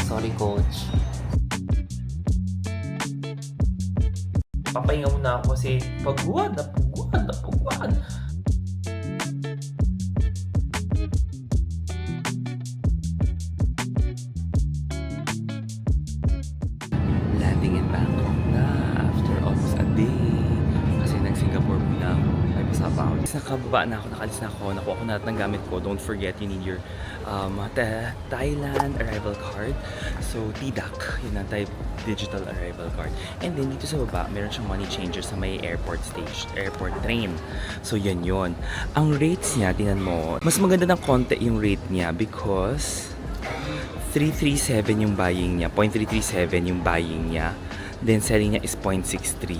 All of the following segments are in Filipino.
Sorry, coach. Papahinga muna ako kasi pagod. Landing in Bangkok na after almost a day. Kasi nag-Singapore muna ako. May pasapa ako. Nakababa na ako, nakalis na ako. Nakuha ko na lahat ng gamit ko. Don't forget, you need your Thailand arrival card. So, TDAC, yun ang type digital arrival card. And then, dito sa baba, meron siyang money changer sa may airport stage, airport train. So, yun. Ang rates niya, tinan mo, mas maganda ng konti yung rate niya because 337 yung buying niya, 0.337 yung buying niya. Then selling niya is 0.63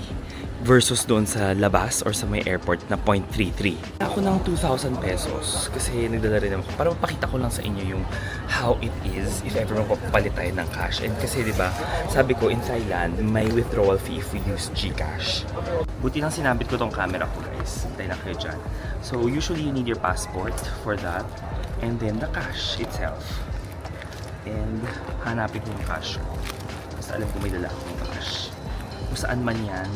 versus doon sa labas or sa may airport na 0.33. Ako ng 2,000 pesos kasi nagdala rin ako para mapakita ko lang sa inyo yung how it is if ever mapapalit tayo ng cash. And kasi diba, sabi ko in Thailand, may withdrawal fee if we use GCash. Buti lang sinabit ko tong camera ko guys. Hintay na kayo dyan. So usually you need your passport for that and then the cash itself. And hanapin ko yung cash ko. Basta alam ko may dala akong cash. Kung saan man yan,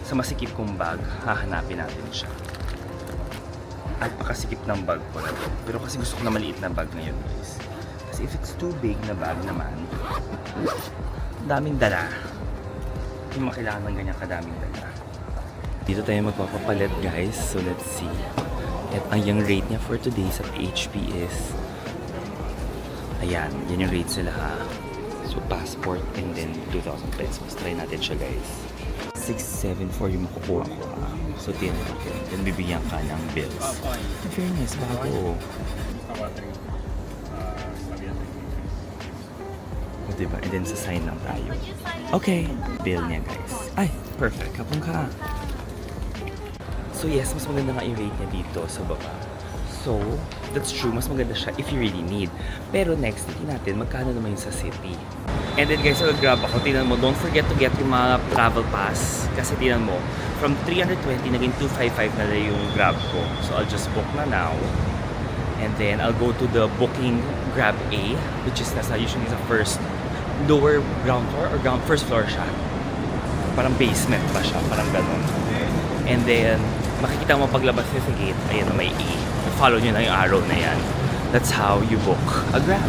sa masikip kong bag, hahanapin natin siya. At pakasikip ng bag ko na to. Pero kasi gusto ko na maliit na bag ngayon guys. Kasi if it's too big na bag naman, daming dala. Hindi mo kailangan ng ganyan kadaming dala. Dito tayo magpapapalit guys. So let's see. At ang yung rate niya for today sa HP is ayan, yan yung rates nila ha. So, passport and then 2,000 pesos. Try natin siya guys. 674 yung makukuha ko ha. So, tiyan natin. Then, bibigyan ka ng bills. In fairness, bago. O, diba? And then, sasign lang tayo. Okay. Bill niya guys. Ay, perfect. Kapong ka. So, yes, mas maganda nga yung rate niya dito sa baba. So, that's true. Mas maganda siya if you really need. Pero next, tingnan natin magkano naman yung sa city. And then guys, mag-grab ako. Tingnan mo, don't forget to get yung mga travel pass. Kasi tingnan mo, from 320 naging 255 na lang yung grab ko. So, I'll just book na now. And then, I'll go to the booking grab A, which is nasa usually sa first lower ground floor or first floor siya. Parang basement pa siya, parang ganun. And then, makikita mo paglabas niya sa gate, ayan na may A. Follow nyo na yung arrow na yan. That's how you book a Grab.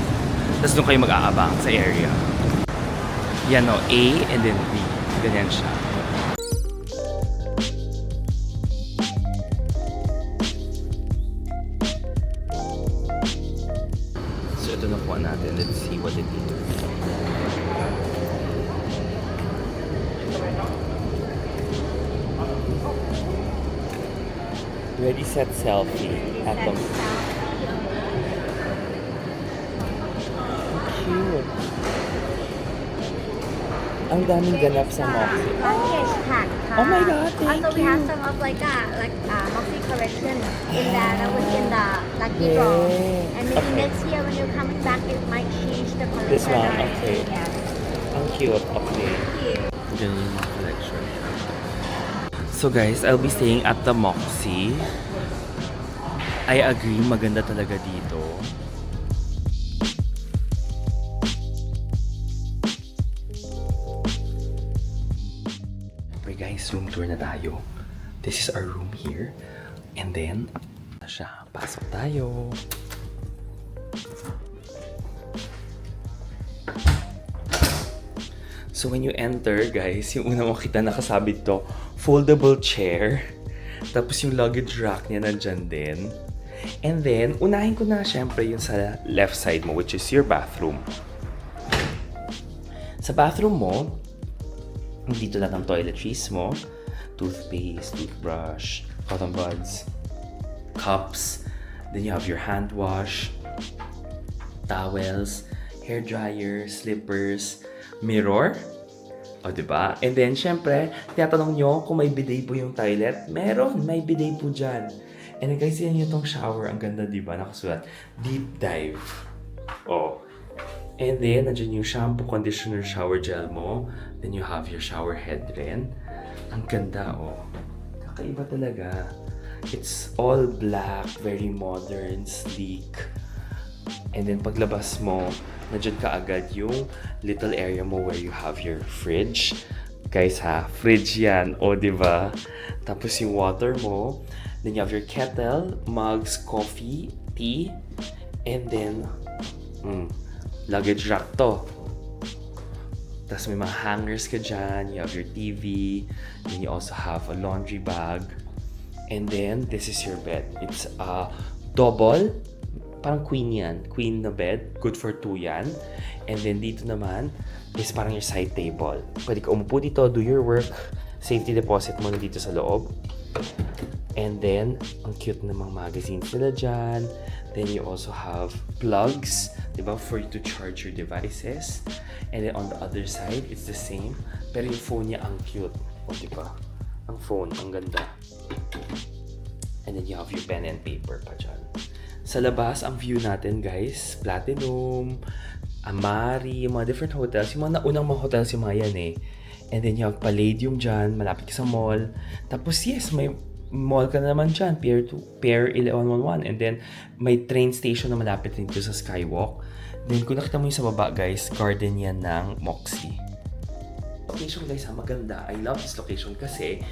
Tapos doon kayo mag-aabang sa area. Yan o, A and then B. Ganyan siya. So ito nakuha natin. Let's see what it is. Ready, set, selfie. At the... Cute. Ang daming ganap sa Moxie. Package pack. Oh my God, thank Also, we have you. some of Moxie collection in that within the lucky draw. Yay. And maybe Okay. next year when you're coming back, it might change the collection. This one, or- okay. Yes. Ang cute. Okay. Cute. Ganyan yung mga collection. So guys, I'll be staying at the Moxie. I agree, maganda talaga dito. Okay guys, room tour na tayo. This is our room here. And then, siya, pasok tayo. So when you enter, guys, yung una mong kita nakasabit to, foldable chair. Tapos yung luggage rack niya nandyan din. And then, unahin ko na syempre yung sa left side mo, which is your bathroom. Sa bathroom mo, dito lang ang toiletries mo. Toothpaste, toothbrush, cotton buds, cups. Then you have your hand wash, towels, hair dryer, slippers, mirror. O, diba? And then, syempre, tinatanong nyo kung may bidet po yung toilet. Meron, may bidet po dyan. And then, guys, yan yung tong shower. Ang ganda, diba? Nakasulat, deep dive. Oh. And then, nandiyan yung shampoo, conditioner, shower gel mo. Then, you have your shower head rin. Ang ganda, oh. Kakaiba talaga. It's all black, very modern, sleek. And then paglabas mo, nandiyan ka agad yung little area mo where you have your fridge. Guys ha, fridge yan. O, diba? Tapos yung water mo. Then you have your kettle, mugs, coffee, tea. And then, luggage rack to. Tapos may mga hangers ka dyan. You have your TV. Then you also have a laundry bag. And then, this is your bed. It's a double. Parang queen yan. Queen na bed. Good for 2 yan. And then dito naman is parang your side table. Pwede ka umupo dito, do your work. Safety deposit mo na dito sa loob. And then, ang cute na mga magazines nila dyan. Then you also have plugs, diba? For you to charge your devices. And then on the other side, it's the same. Pero yung phone niya ang cute. O, diba? Ang phone, ang ganda. And then you have your pen and paper pa dyan. Sa labas, ang view natin, guys, Platinum, Amari, yung mga different hotels. Yung mga naunang mga hotels yung mga yan eh. And then you have Palladium dyan, malapit ka sa mall. Tapos yes, may mall ka na naman dyan, Pier 1111. And then, may train station na malapit rin dito sa Skywalk. Then, kung nakita mo yung sa baba, guys, garden yan ng Moxie. Location, guys, maganda. I love this location kasi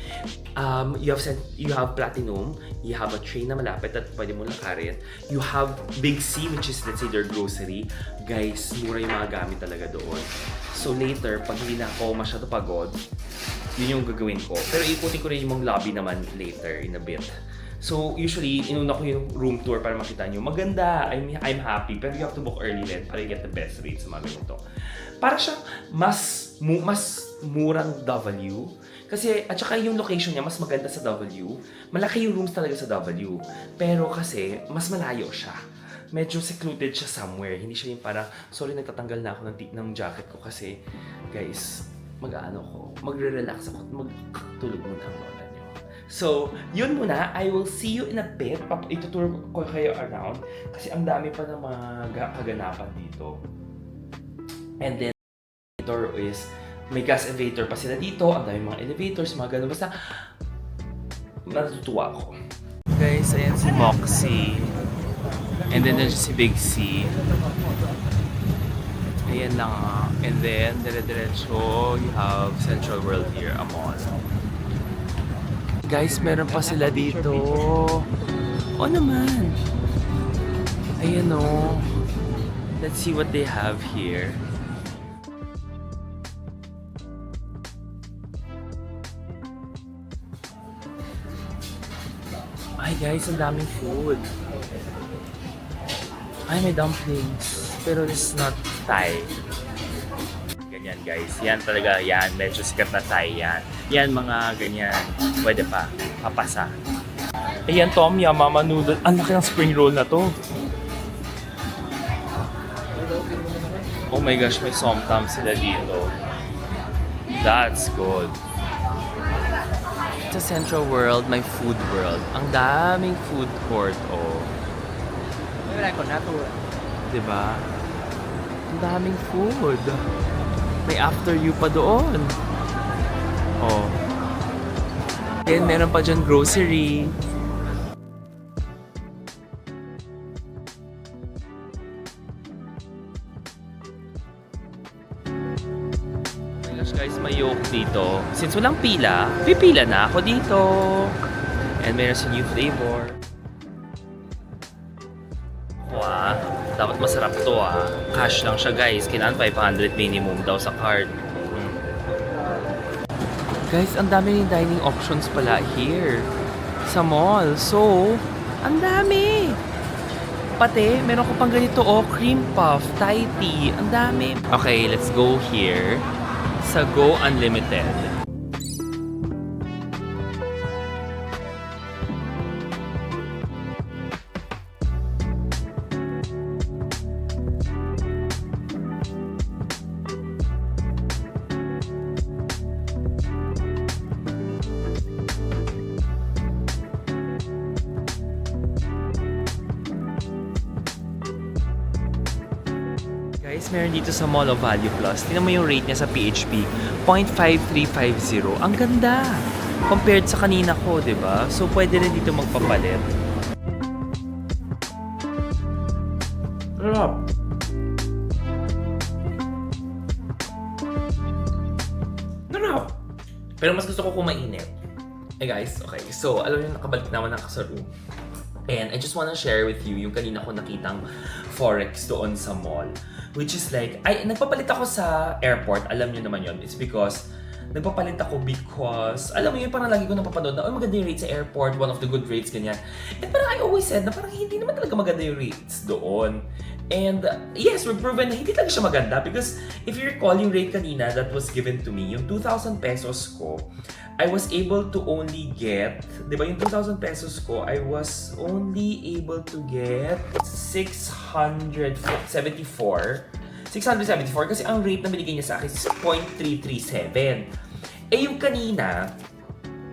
you have Platinum, you have a train na malapit at pwede mo lakarin. You have Big C, which is, let's say, their grocery. Guys, mura yung mga gamit talaga doon. So, later, pag hindi na ako masyado pagod, yun yung gagawin ko. Pero ikutin ko rin yung lobby naman later in a bit. So, usually, inuna ko yung room tour para makita nyo. Maganda, I'm happy. Pero you have to book early then para you get the best rates sa mga ganito. Para siyang mas murang W. Kasi, at saka yung location niya, mas maganda sa W. Malaki yung rooms talaga sa W. Pero kasi, mas malayo siya. Medyo secluded siya somewhere. Hindi siya yung parang, sorry, nagtatanggal na ako ng jacket ko kasi, guys, magre-relax ako at magtulog muna ang lola nyo. So, yun muna. I will see you in a bit. Ituturo ko kayo around kasi ang dami pa ng mga kaganapan dito. And then, elevator is, may gas elevator pa sila dito. Ang dami mga elevators, mga ganun. Basta, natutuwa ako. Guys, ayan si Moxie. And then, there's si Big C. Ayan lang. And then, dire-diretso, you have Central World here, a mall. Guys, meron pa sila dito. O naman. Ayan o. Let's see what they have here. Ay guys, ang daming food. Ay, may dumplings. Pero it's not Thai. Ganyan guys. Yan talaga, yan. Medyo sikat na Thai yan. Yan mga ganyan. Pwede pa. Papasa. Ayan, Tom Yum, Mama Noodle. Ang laki ng spring roll na to. Oh my gosh, may somtam sila dito. That's good. Sa Central World, may food world. Ang daming food court, oh. Diba? Ang daming food. May after you pa doon. Oh. Then, meron pa dyan grocery. Guys, may yoke dito. Since walang pila, pipila na ako dito. And meron sa new flavor. Wow, dapat masarap to ah. Cash lang siya guys. Kailangan 500 minimum daw sa card. Guys, ang dami ng dining options pala here sa mall. So, ang dami. Pati, meron ko pang ganito oh, cream puff, Thai tea. Ang dami. Okay, let's go here sa Go Unlimited. Guys, meron dito sa Mall of Value Plus. Tingnan mo yung rate niya sa PHP. 0.5350. Ang ganda! Compared sa kanina ko, di ba? So, pwede rin dito magpapalit. Pero mas gusto ko kung mainit. Hey guys, okay. So, alam niyo, nakabalik naman ako sa room. And I just wanna share with you yung kanina ko nakitang forex doon sa mall. Which is like, nagpapalit ako sa airport. Alam niyo naman yun. It's because, nagpapalit ako because, alam mo yun, parang lagi ko napapanood na, maganda yung rates sa airport, one of the good rates, ganyan. And parang I always said na parang hindi naman talaga maganda yung rates doon. And yes, we're proven na hindi talaga siya maganda because if you recall yung rate kanina that was given to me, yung 2,000 pesos ko, I was able to only get, di ba yung 2,000 pesos ko, I was only able to get 674 kasi ang rate na binigay niya sa akin is 0.337. Eh yung kanina,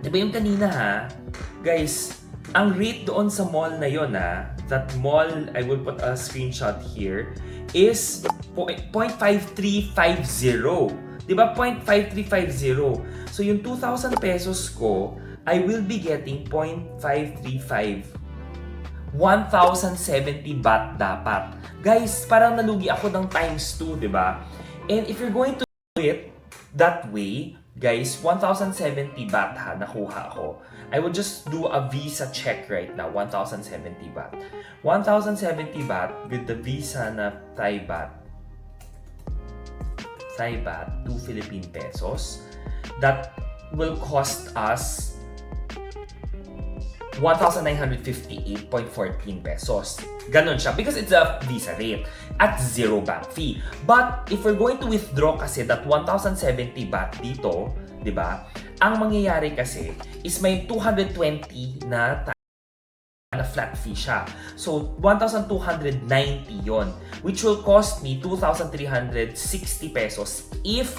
di ba yung kanina ha, guys, ang rate doon sa mall na yon ha, that mall, I will put a screenshot here, is 0.5350. Di ba? 0.5350. So yung 2,000 pesos ko, I will be getting 0.535. 1,070 baht dapat. Guys, parang nalugi ako ng times 2, di ba? And if you're going to do it that way, guys, 1,070 baht ha, nakuha ko. I will just do a Visa check right now, 1,070 baht. 1,070 baht with the Visa na Thai baht, 2 Philippine pesos. That will cost us 1,958.14 pesos. Ganon siya because it's a Visa rate at 0 bank fee. But if we're going to withdraw kasi that 1,070 baht dito, di ba? Ang mangyayari kasi is may 220 na flat fee siya. So, 1,290 yon, which will cost me 2,360 pesos if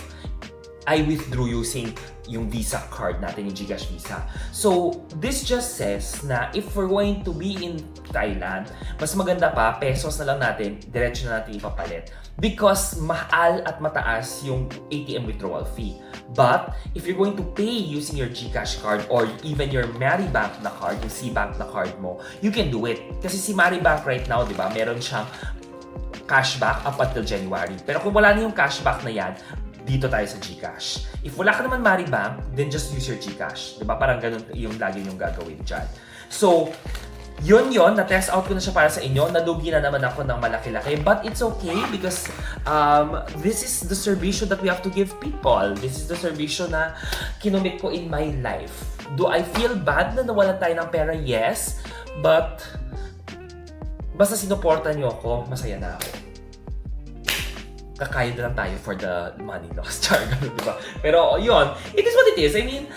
I withdrew using yung Visa card natin, yung GCash Visa. So, this just says na if we're going to be in Thailand, mas maganda pa, pesos na lang natin, diretso na natin ipapalit. Because mahal at mataas yung ATM withdrawal fee. But, if you're going to pay using your GCash card or even your Maribank na card, yung C-Bank na card mo, you can do it. Kasi si Maribank right now, di ba, meron siyang cashback up until January. Pero kung wala na yung cashback na yan, dito tayo sa GCash. If wala ka naman Maribank, then just use your GCash. Diba? Parang ganun yung lagi yung gagawin dyan. So, yun, na-test out ko na siya para sa inyo. Nalugi na naman ako ng malaki-laki. But it's okay because this is the serbisyo that we have to give people. This is the serbisyo na kinumit ko in my life. Do I feel bad na nawalan tayo ng pera? Yes. But, basta sinuporta niyo ako, masaya na ako. Kakayod lang tayo for the money loss. Char, diba? Pero yun, it is what it is. I mean,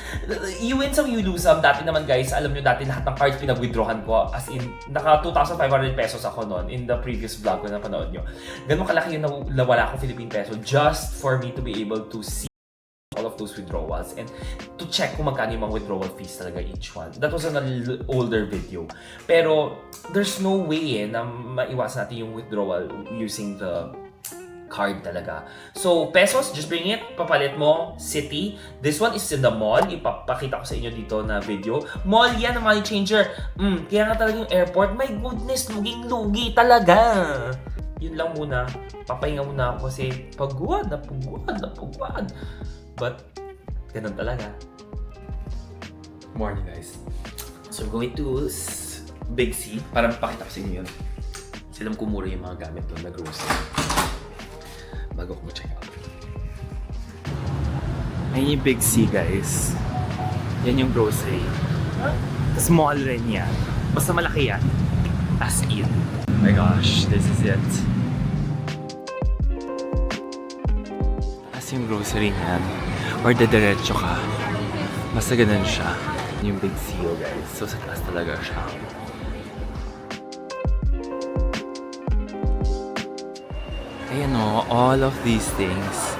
you win some, you lose some. Dati naman guys, alam nyo dati lahat ng cards pinag-withdrawhan ko. As in, naka 2,500 pesos ako noon in the previous vlog ko na panood nyo. Ganun kalaki yung nawala ko Philippine peso just for me to be able to see all of those withdrawals and to check kung magkano yung mga withdrawal fees talaga each one. That was an older video. Pero there's no way na maiwasan natin yung withdrawal using the card talaga. So, pesos, just bring it. Papalit mo, city. This one is in the mall. Ipapakita ko sa inyo dito na video. Mall yan, money changer. Kaya nga talaga yung airport. My goodness, luging-lugi talaga. Yun lang muna. Papahinga muna ako kasi pagod. But, ganun talaga. Morning guys. So, we're going to Big C. Para mapakita ko sa inyo yun. Silam ko mura yung mga gamit doon na grocery. Bago ko check out. Ayun yung Big C, guys. Yan yung grocery. Small rin yan. Basta malaki yan. As in. Oh my gosh, this is it. As yung grocery niyan. Or dediretso ka. Basta ganun siya. Yung Big C, guys. So sa taas talaga siya. Ayan o, all of these things.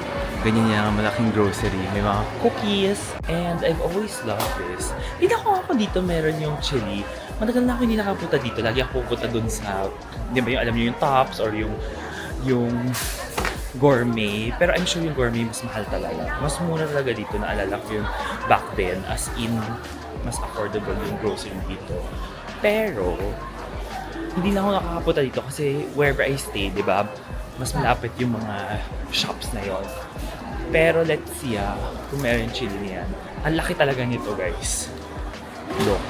Ganyan yung malaking grocery. May mga cookies. And I've always loved this. Hindi ako dito meron yung chili. Matagal na ako hindi nakapunta dito. Lagi ako pupunta dun sa, di ba yung alam niyo yung Tops or yung gourmet. Pero I'm sure yung gourmet mas mahal talaga. Mas mura talaga dito. Naalala ko yung back then. As in, mas affordable yung grocery dito. Pero, hindi na ako nakakapunta dito kasi wherever I stay, di ba? mas malapit yung mga shops na yon. Pero let's see kung meron chili niyan. Ang laki talaga nito guys. Look.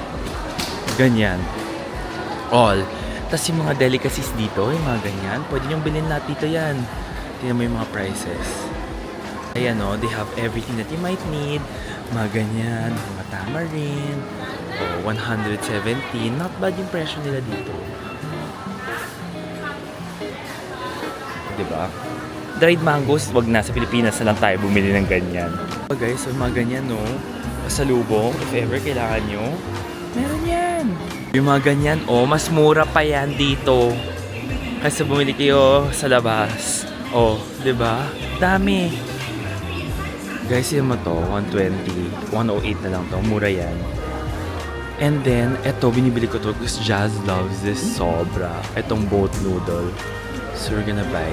Ganyan. All. Tapos yung mga delicacies dito, yung mga ganyan, pwede niyong bilhin lahat dito yan. Tingnan mo yung mga prices. Ayan o, they have everything that you might need. Mga ganyan, mga tamarind. 117. Not bad yung presyo nila dito. Diba? Dried mangoes, wag na. Sa Pilipinas na lang tayo bumili ng ganyan. So guys, so mga ganyan no, pasalubong, if ever kailangan nyo, meron yan. Yung mga ganyan, mas mura pa yan dito. Kasi bumili kayo sa labas. Diba? Dami. Guys, yun mo to, 120, 108 na lang to. Mura yan. And then, eto, binibili ko to because Jazz loves this sobra. Etong boat noodle. So, we're gonna buy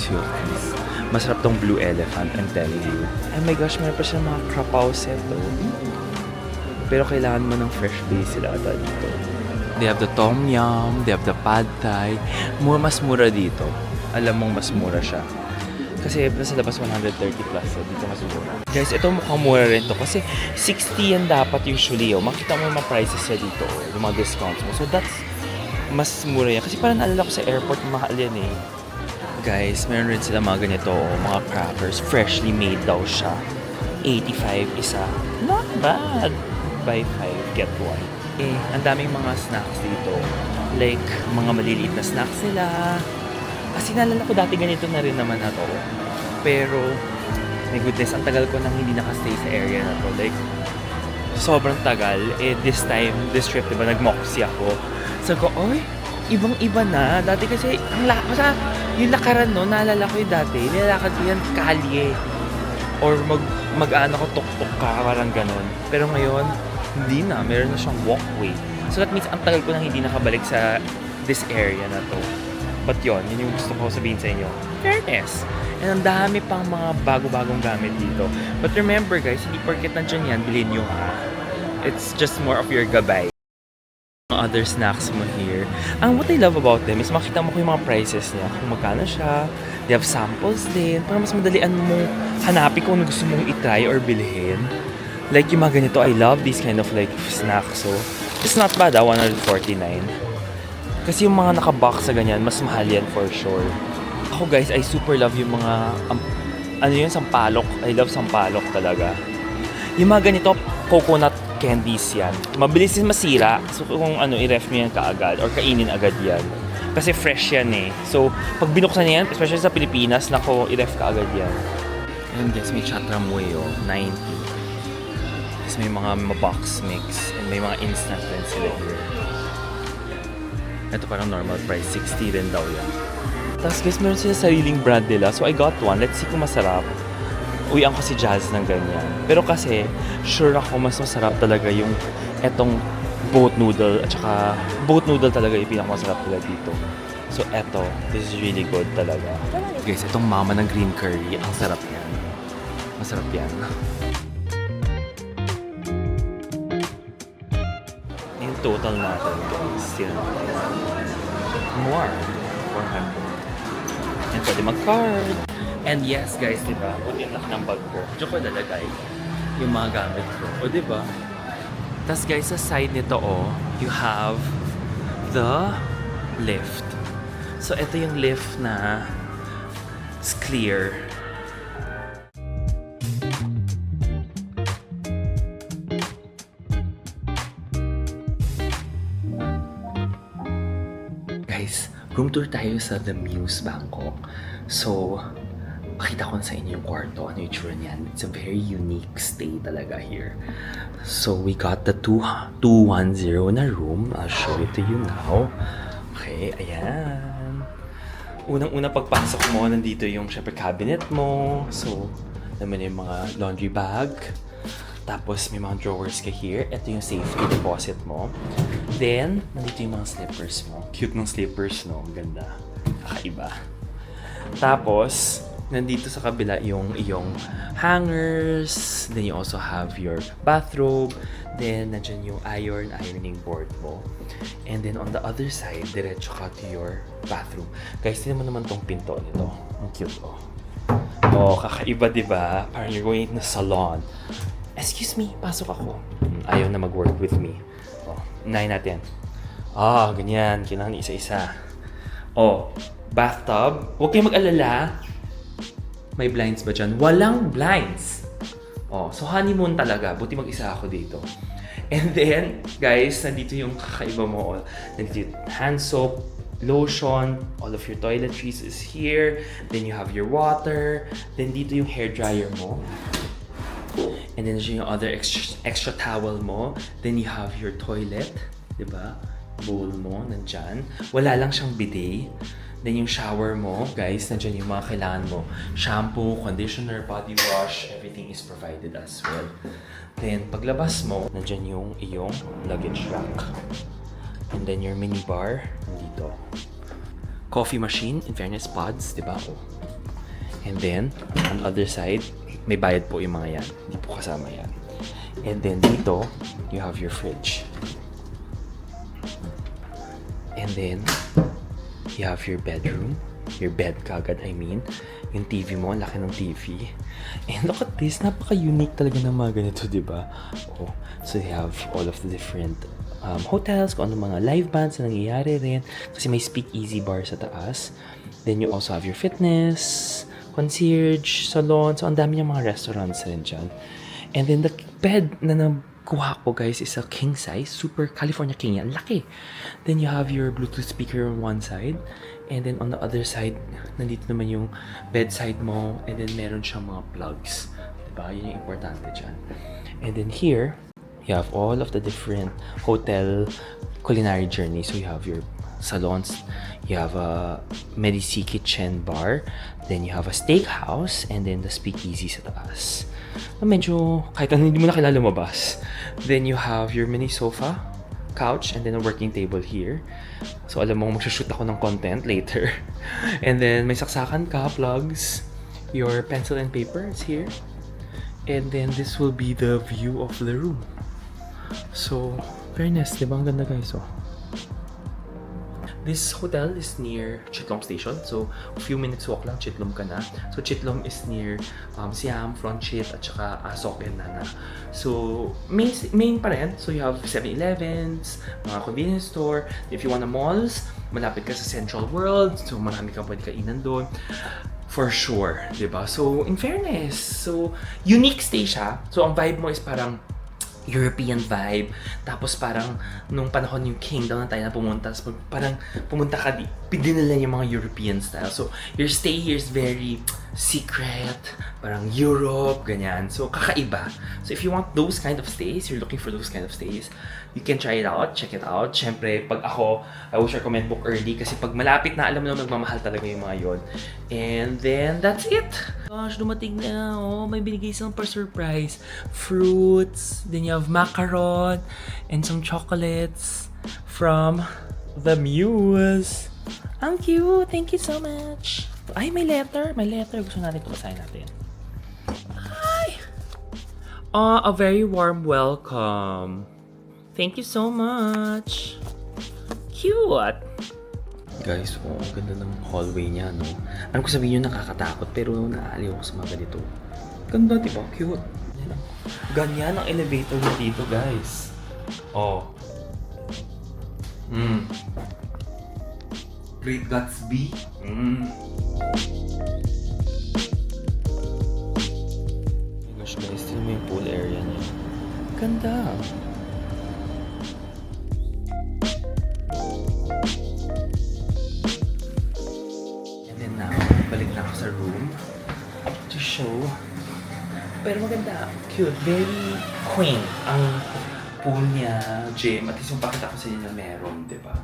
2 of these. Masarap tong Blue Elephant, I'm telling you. Oh my gosh, meron pa siya mga krapaw set, Pero kailangan mo ng fresh basil ata dito. They have the tom yum, they have the pad thai. Mas mura dito. Alam mong mas mura siya. Kasi nasa labas 130 plus, dito mas mura. Guys, ito mukhang mura rin to kasi 60 yan dapat usually. Makita mo yung mga prices niya dito, yung mga discounts mo. So that's mas mura yan. Kasi parang naalala ko sa airport, mahal yan eh. Guys, meron rin sila mga ganito, mga crackers. Freshly made daw siya. 85 isa. Not bad. Buy 5, get 1. Ang daming mga snacks dito. Like, mga maliliit na snacks nila. Kasi naalala ko dati ganito na rin naman na to. Pero, my goodness, ang tagal ko nang hindi nakastay sa area na to. Like, sobrang tagal. This time, this trip, diba, nag-moxie ako. So ko, ibang-iba na. Dati kasi, yung lakaran no, naalala ko yung dati, nilalakad ko yan kalye. Or mag-ano ko, tuk-tuk ka, parang ganon. Pero ngayon, hindi na. Meron na siyang walkway. So that means, ang tagal ko nang hindi nakabalik sa this area na to. But yun yung gusto ko sabihin sa inyo. Fairness. And ang dami pang mga bago-bagong gamit dito. But remember guys, hindi porket nandiyan yan, bilhin nyo It's just more of your gabay. Other snacks mo here. What I love about them is makita mo ko yung mga prices niya. Kung magkano siya. They have samples din. Para mas madalian mo hanapin kung ano gusto mong itry or bilhin. Like yung mga ganito, I love these kind of like snacks. So, it's not bad 149. Kasi yung mga nakabox sa ganyan, mas mahal yan for sure. Ako guys, I super love yung mga, sampalok. I love sampalok talaga. Yung mga ganito, coconut candies yan. Mabilis din masira. So kung i-ref mo yan kaagad or kainin agad yan. Kasi fresh yan eh. So pag binuksan yan, especially sa Pilipinas, i-ref kaagad yan. And guys, may chatramuey 90. Tapos may mga box mix and may mga instant rin sila here. Ito parang normal price, 60 rin daw yan. Tapos guys, meron sila sariling brand nila. So I got one. Let's see kung masarap. Uwian ko si Jazz ng ganyan. Pero kasi, sure ako mas masarap talaga yung etong boat noodle. At saka, boat noodle talaga yung pinakamasarap talaga dito. So eto, this is really good talaga. Guys, itong mama ng green curry, ang sarap yan. Masarap yan. Yung total natin guys, yun. More. 400. And pwede mag-card. And yes guys, diba? Buti ang laki ng bag ko. Diyan ko lalagay yung mga gamit ko. O diba? Tapos guys, sa side nito you have the lift. So ito yung lift na it's clear. Guys, room tour tayo sa The Muse, Bangkok. So, pakita ko na sa inyo yung kwarto. Ano yung itsura niyan? It's a very unique stay talaga here. So, we got the 210 na room. I'll show it to you now. Okay, ayan. Unang-una pagpasok mo, nandito yung syempre cabinet mo. So, naman yung mga laundry bag. Tapos, may mga drawers ka here. Ito yung safety deposit mo. Then, nandito yung mga slippers mo. Cute ng slippers, no? Ganda. Kakaiba. Tapos, nandito sa kabila yung iyong hangers. Then you also have your bathrobe. Then, nandyan yung ironing board mo. And then, on the other side, diretso ka to your bathroom. Guys, tignan mo naman tong pinto nito. Ang cute, oh. Oh, kakaiba, diba? Parang you're going in a salon. Excuse me, pasok ako. Ayaw na mag-work with me. Oh, unahin natin. Ganyan. Kailangan isa-isa. Oh, bathtub. Huwag kayong mag-alala. May blinds ba dyan? Walang blinds. Oh, so honeymoon talaga. Buti mag-isa ako dito. And then, guys, nandito yung kakaiba mo. Nandito yung hand soap, lotion, all of your toiletries is here. Then you have your water. Then dito yung hair dryer mo. And then yung other extra towel mo. Then you have your toilet, 'di ba? Bowl mo nandyan. Wala lang siyang bidet. Then yung shower mo, guys, nandyan yung mga kailangan mo. Shampoo, conditioner, body wash, everything is provided as well. Then paglabas mo, nandyan yung iyong luggage rack. And then your mini bar, nandito. Coffee machine, in fairness, pods, 'di ba? Oh. And then, on the other side, may bayad po yung mga yan. Hindi po kasama yan. And then dito, you have your fridge. And then, you have your bedroom. Your bed kagad, I mean. Yung TV mo, ang laki ng TV. And look at this, napaka-unique talaga ng mga ganito, di ba? Oh, so you have all of the different hotels, kung ano mga live bands na nangyayari rin. Kasi may speakeasy bar sa taas. Then you also have your fitness, concierge, salon. So, ang dami niyang mga restaurants rin dyan. And then, the bed na nakuha ko, guys, is a king size. Super California King yan. Laki. Then, you have your Bluetooth speaker on one side. And then, on the other side, nandito naman yung bedside mo. And then, meron siyang mga plugs. Diba? Yun yung importante dyan. And then, here, you have all of the different hotel culinary journeys. So, you have your salons, you have a Medici kitchen bar, then you have a steakhouse, and then the speakeasy sa taas. Medyo, kahit ano, hindi mo na kailangan lumabas. Then you have your mini sofa, couch, and then a working table here. So alam mo, magsha-shoot ako ng content later. And then may saksakan ka, plugs, your pencil and paper is here. And then this will be the view of the room. So, very nice, diba? Ang ganda, guys, oh. This hotel is near Chitlom Station. So, a few minutes walk lang, Chitlom ka na. So, Chitlom is near Siam, Frontchit, at saka Asok and Nana. So, main pa rin. So, you have 7-Elevens, mga convenience store. If you want a malls, malapit ka sa Central World. So, marami kang pwede kainan doon. For sure, diba? So, in fairness, so, unique stay siya. So, ang vibe mo is parang European vibe. Tapos parang nung panahon yung kingdom na tayo na pumunta, tapos parang pumunta ka dinala niya mga European style. So your stay here is very secret, parang Europe, ganyan. So kakaiba. So if you want those kind of stays, you're looking for those kind of stays, you can try it out, check it out. Syempre, pag ako, I would recommend book early kasi pag malapit na, alam mo na magmamahal talaga yung mga yon. And then, that's it! Gosh, dumating na. Oh, may binigay silang per surprise. Fruits, then you have macaron, and some chocolates from the Muse. Ang cute! Thank you so much! Ay, may letter! May letter. Gusto natin ito basahin natin. Ay! A very warm welcome. Thank you so much. Cute! Guys, oh, ang ganda ng hallway niya, no? Ano ko sabihin yun, nakakatakot, pero naaaliw ako sa mga ganito. Ganda, diba? Cute. Ganyan ang elevator mo dito, guys. Oh. Great Gatsby. Oh gosh, guys, tignan mo yung pool area niya. Ganda. Balik na ako sa room to show. Pero maganda, cute, very quaint ang pool niya, gym. At least yung pakita ko sa inyo na meron, diba?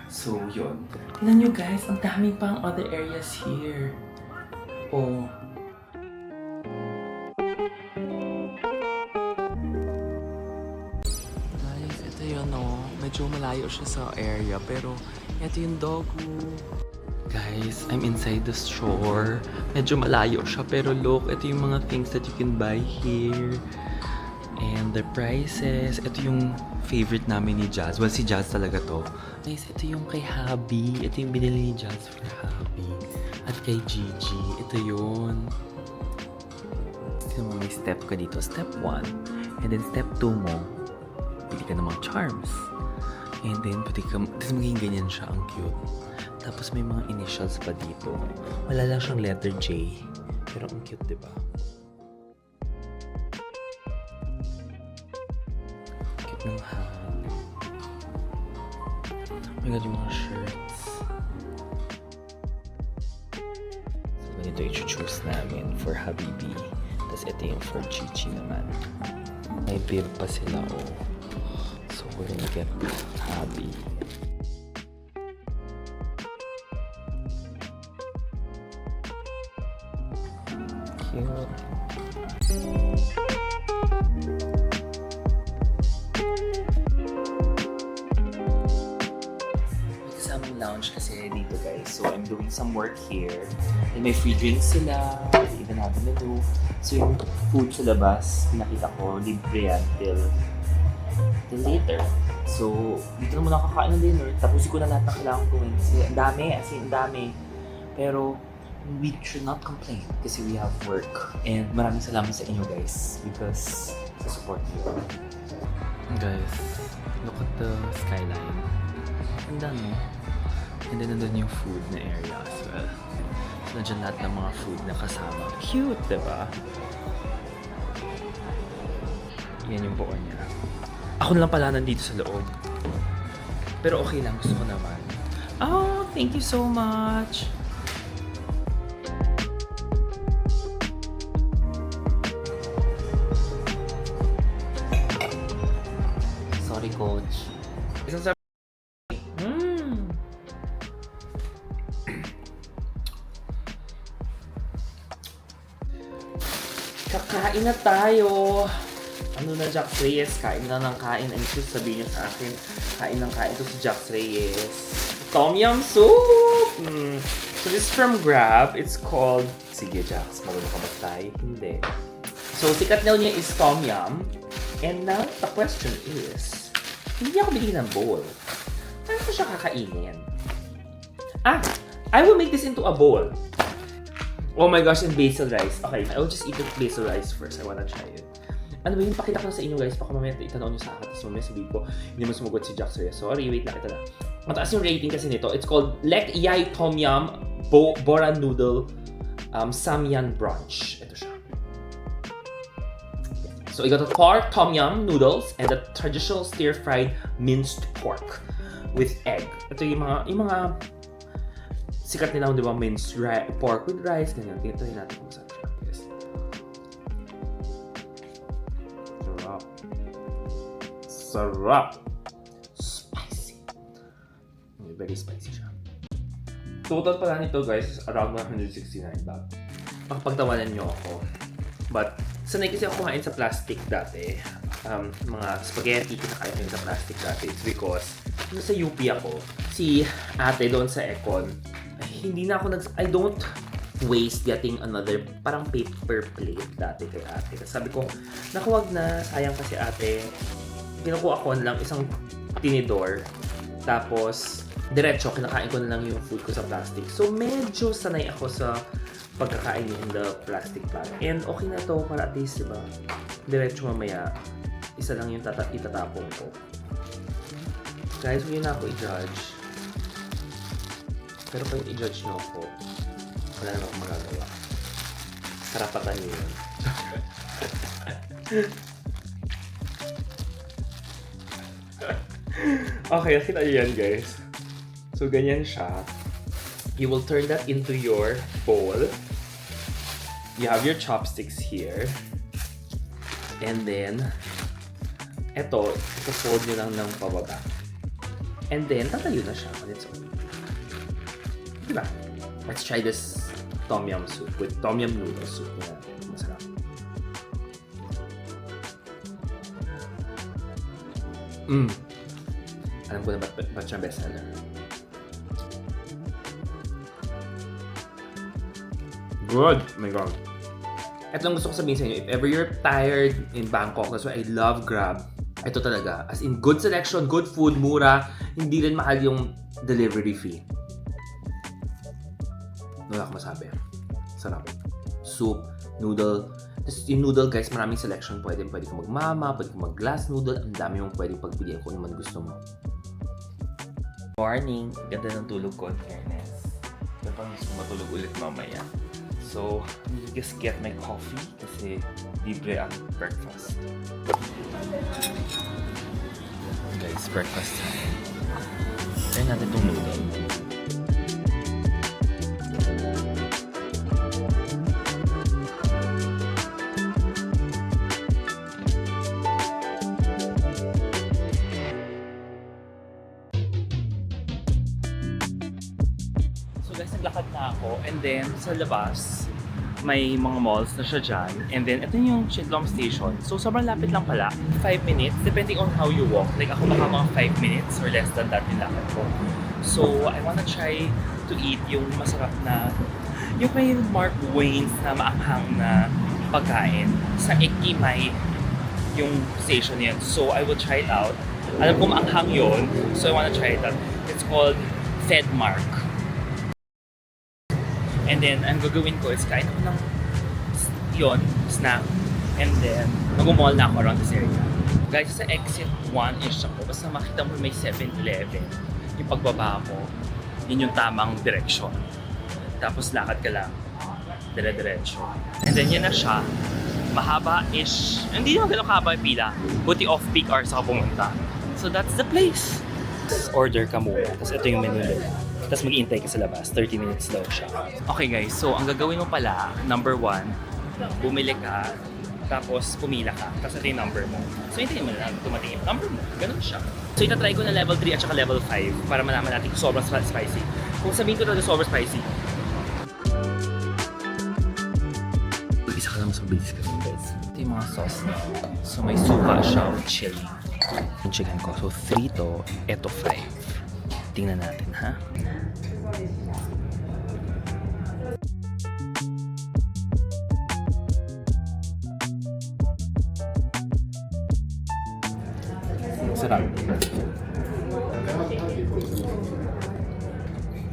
So, yun. Tingnan nyo guys, ang dami pang other areas here. Oh. Guys, ito yun, no? Medyo malayo siya sa area, pero ito yung dog. Guys, I'm inside the store. Medyo malayo siya, pero look, ito yung mga things that you can buy here. And the prices. Ito yung favorite namin ni Jazz. Well, si Jazz talaga to. Guys, ito yung kay Habi. Ito yung binili ni Jazz for Habi. At kay Gigi. Ito yun. Tignan mo, may step ka dito. Step 1. And then step 2 mo, pili ka ng mga charms. And then, tapos magiging ganyan siya. Ang cute. Tapos may mga initials pa dito. Wala lang siyang letter J. Pero ang cute, diba? Cute ng hand. Oh my God, yung mga shirts. So, ganito i-choose namin for Habibi. Tapos ito yung for Chichi naman. May bib pa sila, oh. So, we're gonna get Habi. Cute. Kasamang lounge kasi dito, guys. So, I'm doing some work here. And may free drinks sila. They even have a menu. So, yung food sa labas, pinakita ko, libre yan till later. So, dito na muna kakain ng dinner. Tapusin ko na lahat ng kailangan gawin. Kasi ang dami, as in, ang dami. Pero, we should not complain kasi we have work. And maraming salamat sa inyo, guys, because sa support niyo. Guys, look at the skyline. Ang dami. And then nandun yung food na area as well. So, nandiyan lahat ng mga food na kasama. Cute, diba? Yan yung buo niya. Ako na lang pala nandito sa loob. Pero okay lang, gusto ko naman. Oh, thank you so much! Sorry, coach. Isang sabi. Kakain na tayo. Ano na, Jax Reyes? Kain na ng kain. Ano ito sabihin niyo sa akin? Kain ng kain. Ito si Jax Reyes. Tom Yum Soup! So this is from Grab. It's called... Sige, Jax. Marunong ka ba tayo? Hindi. So, sikat daw niya is Tom Yum. And now, the question is... Hindi ako bigyan ng bowl. Paano ko siya kakainin? I will make this into a bowl. Oh my gosh, and basil rice. Okay, I will just eat the basil rice first. I wanna try it. Ano ba yun? Pakita ko na sa inyo, guys. Baka mamaya itanong nyo sa akin. Tapos mamaya sabihin ko, hindi naman sumagot si Jax Reyes. Sorry, wait lang. Ito na. Mataas yung rating kasi nito. It's called Lek Yai Tom Yum Bora Noodle Samyang Brunch. Ito siya. So, I got the pork tom yum noodles and the traditional stir-fried minced pork with egg. Ito yung mga sikat nila, di ba? Minced pork with rice. Ganyan. Tingnan natin kung saan siya. Yes. Sarap. Spicy. Very spicy siya. Total pala nito, guys, is around 169 baht. Makapagtawanan nyo ako. But, sanay kasi ako kumain sa plastic dati. Mga spaghetti, kinakain ko yun sa plastic dati. It's because, sa UP ako, si ate doon sa Econ, hindi na ako I don't waste getting another parang paper plate dati kay ate. Kasi sabi ko, naku, wag na, sayang kasi ate. Kinukuha ko na lang isang tinidor. Tapos, diretso, kinakain ko na lang yung food ko sa plastic. So, medyo sanay ako sa pagkakain in the plastic bag. And okay na to para at least, diba? Diretso mamaya, isa lang yung itatapong ko. Guys, huwag na ako i-judge. Pero pag i-judge nyo ako, wala naman akong magagawa. Karapatan nyo yun. Okay, nakita nyo yan, guys. So, ganyan siya. You will turn that into your bowl. You have your chopsticks here. And then, ito-fold nyo lang ng pababa. And then, tatayo na siya on its own. Diba? Let's try this Tom Yum soup with Tom Yum noodle soup. Masarap. Alam ko na ba't siya bestseller. good. Oh my God. Ito lang gusto ko sabihin sa inyo. If ever you're tired in Bangkok, that's why I love Grab. Ito talaga. As in, good selection, good food, mura. Hindi rin mahal yung delivery fee. Wala akong masabi. Sarap. Soup, noodle. Tapos yung noodle guys, maraming selection. Pwede ka magmama, pwede ka mag-glass noodle. Ang dami mong pwedeng pagpilian kung naman gusto mo. Morning! Ganda ng tulog ko, in fairness. Pero parang gusto ko matulog ulit mamaya. So, I just get my coffee kasi libre ang breakfast. Guys, breakfast time. Try natin itong noodle. Guys, naglakad na ako and then sa labas may mga malls na siya dyan and then ito yung Chitlom Station. So sobrang lapit lang pala, 5 minutes depending on how you walk. Like ako baka mga 5 minutes or less than that yung lakad ko. So I wanna try to eat yung masarap na yung may Mark Wayne's na maanghang na pagkain sa Ekimay yung station yan. So I will try it out. Alam ko maanghang yun, so I wanna try it out. It's called Fedmark. And then, ang gagawin ko is kain ako ng yun, snack. And then, mag-mall na ako around this area. Guys, sa exit 1-ish ako. Basta makita mo may 7-Eleven. Yung pagbaba ko, yun yung tamang direksyon. Tapos lakad ka lang. Dire-diretso. And then, yun na siya. Mahaba-ish. Hindi naman ganun kahaba yung pila. Buti off-peak hours ako pumunta. So, that's the place. Order ka muna. Tapos ito yung menu nila. Tapos mag-iintay ka sa labas. 30 minutes daw siya. Okay guys, so ang gagawin mo pala, number 1, bumili ka, tapos pumila ka. Tapos ito yung number mo. So hintayin mo na lang, tumatingin. Number mo. Ganun siya. So itatry ko na level 3 at saka level 5 para malaman natin kung sobrang spicy. Kung sabihin ko talaga sobrang spicy. Isa ka lang mas mabilis ka rin guys. Ito yung mga sauce na. So may suka siya with chili. Yung chicken ko. So 3 to, eto 5. Tingnan natin, ha? Sarap.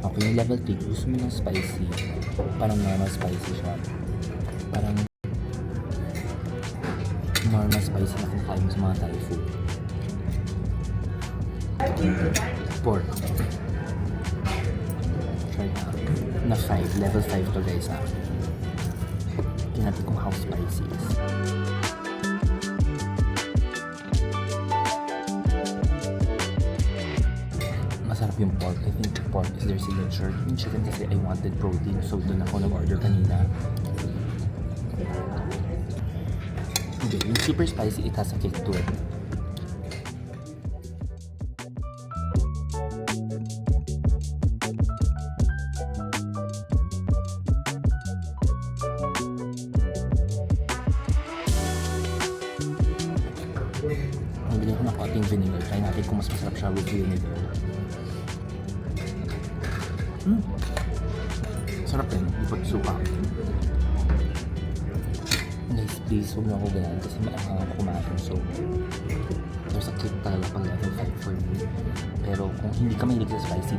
Okay, yung level 3, gusto mo ng spicy. Parang normal spicy siya. Parang normal spicy na kinakain mo sa mga Thai food. Pork. Try na 5. Level 5 to guys ha. Tingnan natin kung how spicy is. Masarap yung pork. I think pork is their signature. Yung chicken kasi I wanted protein. So doon ako nag-order kanina. Okay, yung super spicy, it has a kick to it. Bili ko ng konting vinegar. Try natin kung mas masarap siya with vinegar. Sarap din. Ipot suka. Guys, please huwag na ako ganyan kasi maanghang ako kumain. So, there's a kick talaga pag level 5 for me. Pero kung hindi ka mahilig sa spicy,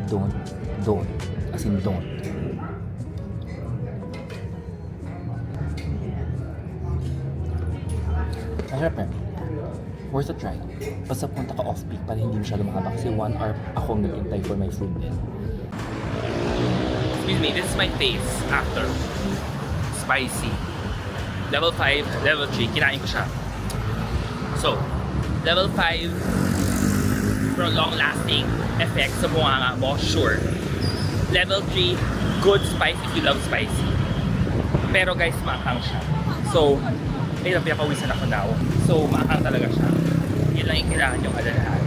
don't. As in, don't. Masarap eh. Worth a try. Basta punta ka off-peak para hindi masyado mahaba kasi 1 hour akong nag-intay for my food din. Excuse me, this is my face after. Spicy. Level 5, level 3, kinain ko siya. So, level 5, long-lasting effect sa bunganga mo, sure. Level 3, good spice if you love spicy. Pero guys, maanghang siya. So, ayun, pinapawisan ako now. So, maanghang talaga siya. Yun lang yung kailangan yung alalahan.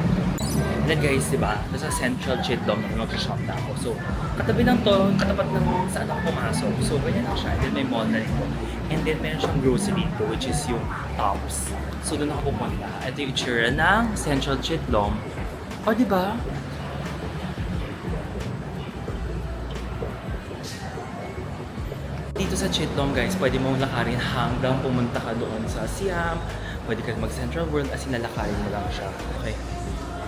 And then guys, diba, nasa Central Chitlom na mag-shop na ako. So, katabi lang to, katapat ng saan ako pumasok. So, ganyan lang siya. And then may mall na rin ko. And then meron siyang grocery dito, which is yung Tops. So, doon ako pupunta. Ito yung itsura ng Central Chitlom. O, diba? Dito Dito sa Chitlom guys, pwede mong lakarin hanggang pumunta ka doon sa Siam. Pwede ka mag Central World as in lalakarin mo lang siya. Okay.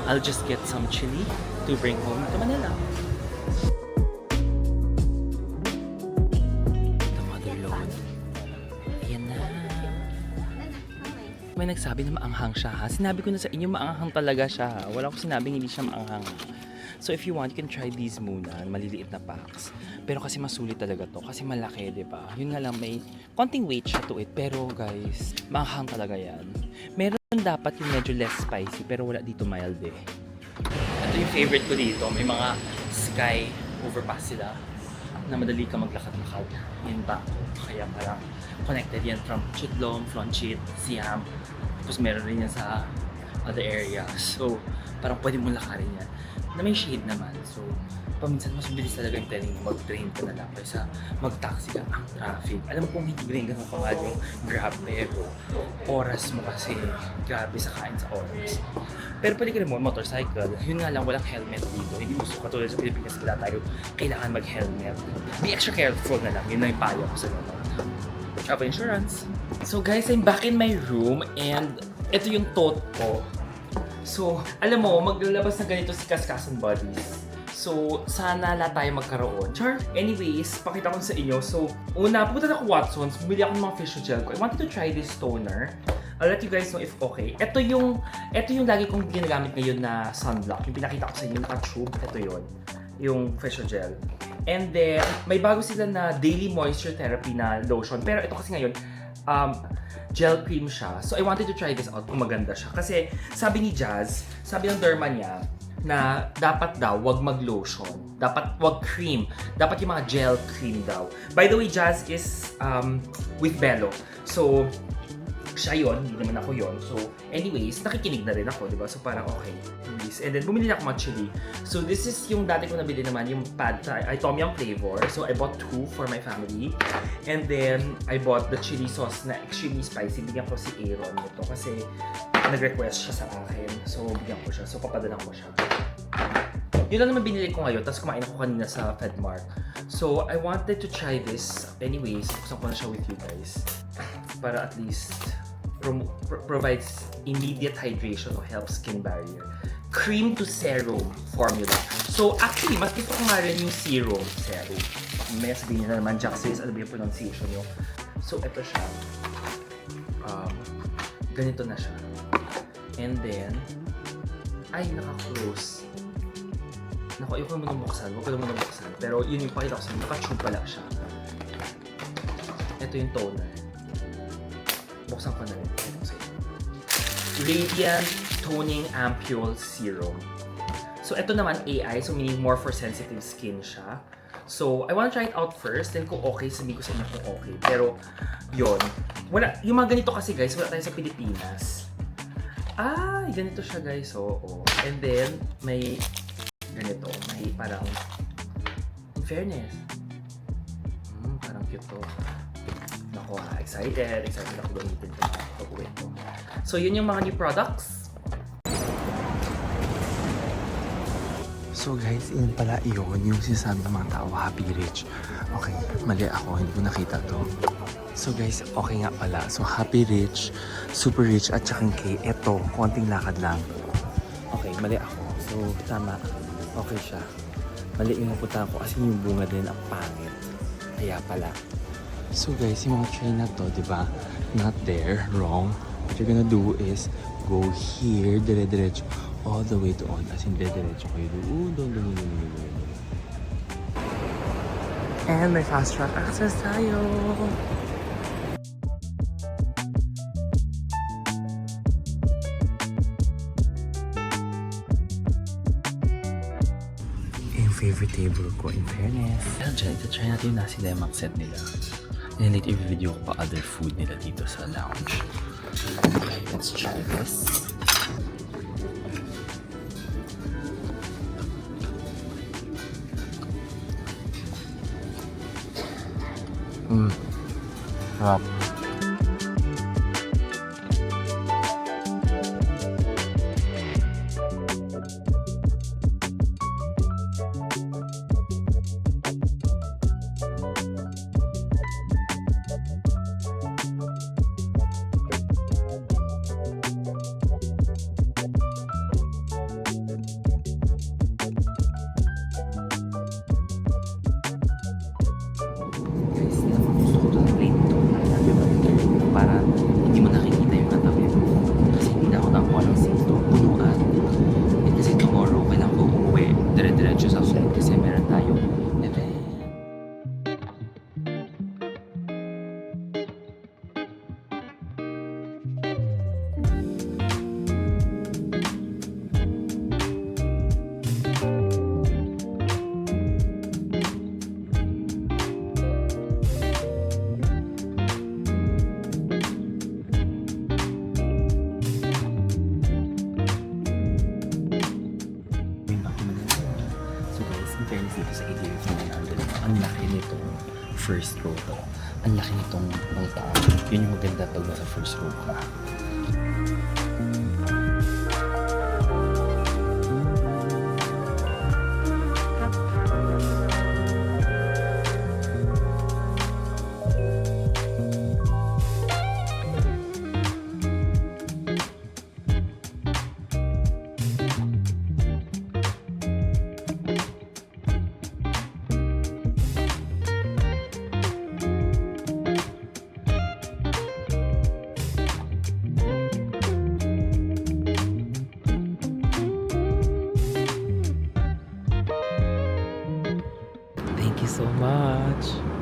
I'll just get some chili to bring home to Manila. The mother load. Ayan na. May nagsabi na maanghang siya ha. Sinabi ko na sa inyo maanghang talaga siya ha. Wala ko sinabing hindi siya maanghang. So if you want, you can try these muna. Maliliit na packs. Pero kasi masulit talaga to. Kasi malaki, di ba? Yun nga lang, may konting weight siya to it. Pero guys, maanghang talaga yan. Meron dapat yung medyo less spicy. Pero wala dito mild eh. Ito yung favorite ko dito. May mga sky overpass sila na madali ka maglakad-lakad in Bangkok. Kaya parang connected yan from Chitlom, Phronchit, Siam. Tapos meron rin yan sa other areas. So, parang pwede mong lakarin yan. Na may shade naman. So, paminsan mas bilis talaga yung telling mo mag-train ka na lang kaysa mag-taxi ka ang traffic. Alam mo kung hindi rin ganun kamahal yung Grab, pero oras mo kasi grabe sa kain sa oras. Pero pwede ka rin mo motorcycle. Yun nga lang, walang helmet dito. Hindi gusto katulad sa Pilipinas wala tayo kailangan mag-helmet. Be extra careful na lang. Yun lang yung payo ko sa ganun. Travel insurance. So guys, I'm back in my room and ito yung tote ko. So, alam mo, maglalabas na ganito si Kaskasan Buddies. So, sana lahat tayo magkaroon. Char! Anyways, pakita ko sa inyo. So, una, pupunta ako Watson's. Bumili ako ng mga facial gel ko. I wanted to try this toner. I'll let you guys know if okay. Ito yung lagi kong ginagamit ngayon na sunblock. Yung pinakita ko sa inyo, naka-tube. Ito yun. Yung facial gel. And then, may bago sila na daily moisture therapy na lotion. Pero ito kasi ngayon, gel cream siya. So, I wanted to try this out kung maganda siya. Kasi, sabi ni Jazz, sabi ng derma niya, na dapat daw wag mag-lotion. Dapat wag cream. Dapat yung mga gel cream daw. By the way, Jazz is with Bello. So, siya yun. Hindi naman ako yun. So, anyways, nakikinig na rin ako, di ba? So, parang okay. And then, bumili na ako mga chili. So, this is yung dati ko nabili naman, yung pad thai, tom yum flavor. So, I bought 2 for my family. And then, I bought the chili sauce na extremely spicy. Bigyan ko si Aaron nito kasi nag-request siya sa akin. So, bigyan ko siya. So, papadalan ko siya. Yun lang naman binili ko ngayon. Tapos kumain ako kanina sa FedMart. So, I wanted to try this. Anyways, buksan ko na siya with you guys. Para at least provides immediate hydration or helps skin barrier. Cream to serum formula. So, actually, mas gusto ko nga rin yung serum. May sabihin na naman, Jaxis, ano ba yung pronunciation nyo? So, ito siya. Ganito na siya. And then, ay, naka-close. Naku, ayoko muna buksan. Huwag ko lang muna buksan. Pero yun yung pakita ko sa inyo. Naka-tube pala siya. Ito yung toner. Buksan ko na rin. Radiant Toning Ampule Serum. So, ito naman AI. So, meaning more for sensitive skin siya. So, I wanna try it out first. Then, kung okay, sabihin ko sa inyo kung okay. Pero, yun. Wala. Yung mga ganito kasi, guys, wala tayo sa Pilipinas. Ganito siya, guys. Oo. And then, may ganito. May parang, in fairness, parang cute to. Ako excited ako gamitin ito na pag-uwi ko. So, yun yung mga new products. So guys, yun pala yun yung sinasabi ng mga tao, happy rich. Okay, mali ako, hindi ko nakita to. So guys, okay nga pala. So happy rich, super rich, at saka kay eto, konting lakad lang. Okay, mali ako. So, tama. Okay siya. Mali yung napunta ko kasi yung bunga din ang pangit. Kaya pala. So guys, yung mga train na to, di ba? Not there, wrong. What you're gonna do is go here, dire-diretso, all the way to on. As in, dire-diretso kayo doon. And may fast track access tayo. Yung favorite table ko, in fairness. Well, dyan, ito-try natin yung nasi lemak set nila. And later, i-video ko pa other food nila dito sa lounge. Okay, let's try this. Sarap. first row to. Ang laki nitong multao. Yun yung maganda pag nasa first row ka. Thank you so much.